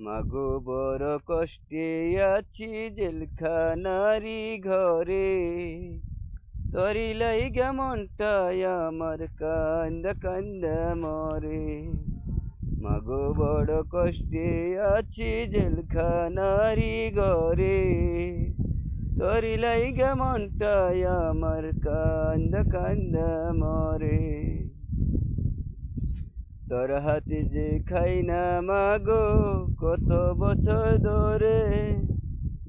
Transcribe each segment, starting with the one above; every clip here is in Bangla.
মাগো বড় কষ্টে আছি জেলখানারি ঘরে, তরি লাইগা মনটায় আমার কান্দা কান্দা মরে। মাগো বড় কষ্টে আছি জেলখানারি ঘরে, তরি লাইগা মনটায় আমার কান্দা কান্দা মরে। তোর হাতে যে খাই না মাগো কত বছর ধরে,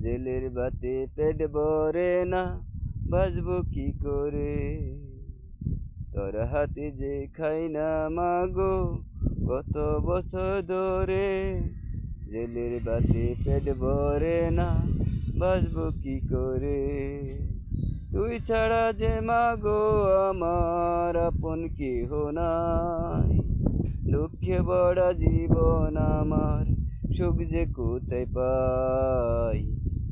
জেলের বাতে পেট ভরে না বাঁচবো কি করে। তোর হাতে যে খাই না মাগো কত বছর ধরে, জেলের বাতে পেট ভরে না বাঁচবো কি করে। তুই ছাড়া যে মাগো আমার আপন কেহ নাই, দুঃখে বড় জীবন আমার সুখ যে কোথায় পাই।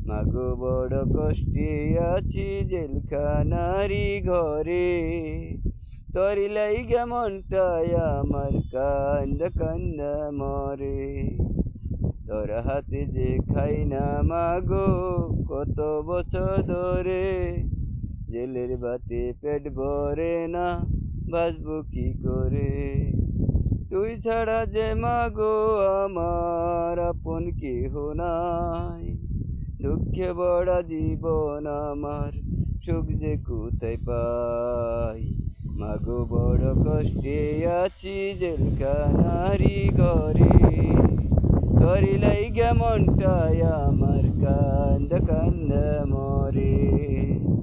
মাগো বড় কষ্টে আছি জেলখানারি ঘরে, তরি লাইগা মনটায় আমার কান্দা কান্দা মরে। তোর হাতে যে খাই না মাগো কত বছর ধরে, জেলের বাতে পেট ভরে না বাঁচবো কি করে। তুই ছাড়া যে মাগো আমার আপন কেহ নাই, দুঃখে বড় জীবন আমার সুখ যে কোথায় পাই। মাগো বড় কষ্টে আছি জেলখানারি ঘরে, তরি লাইগা মনটায় আমার কান্দা কান্দা মরে।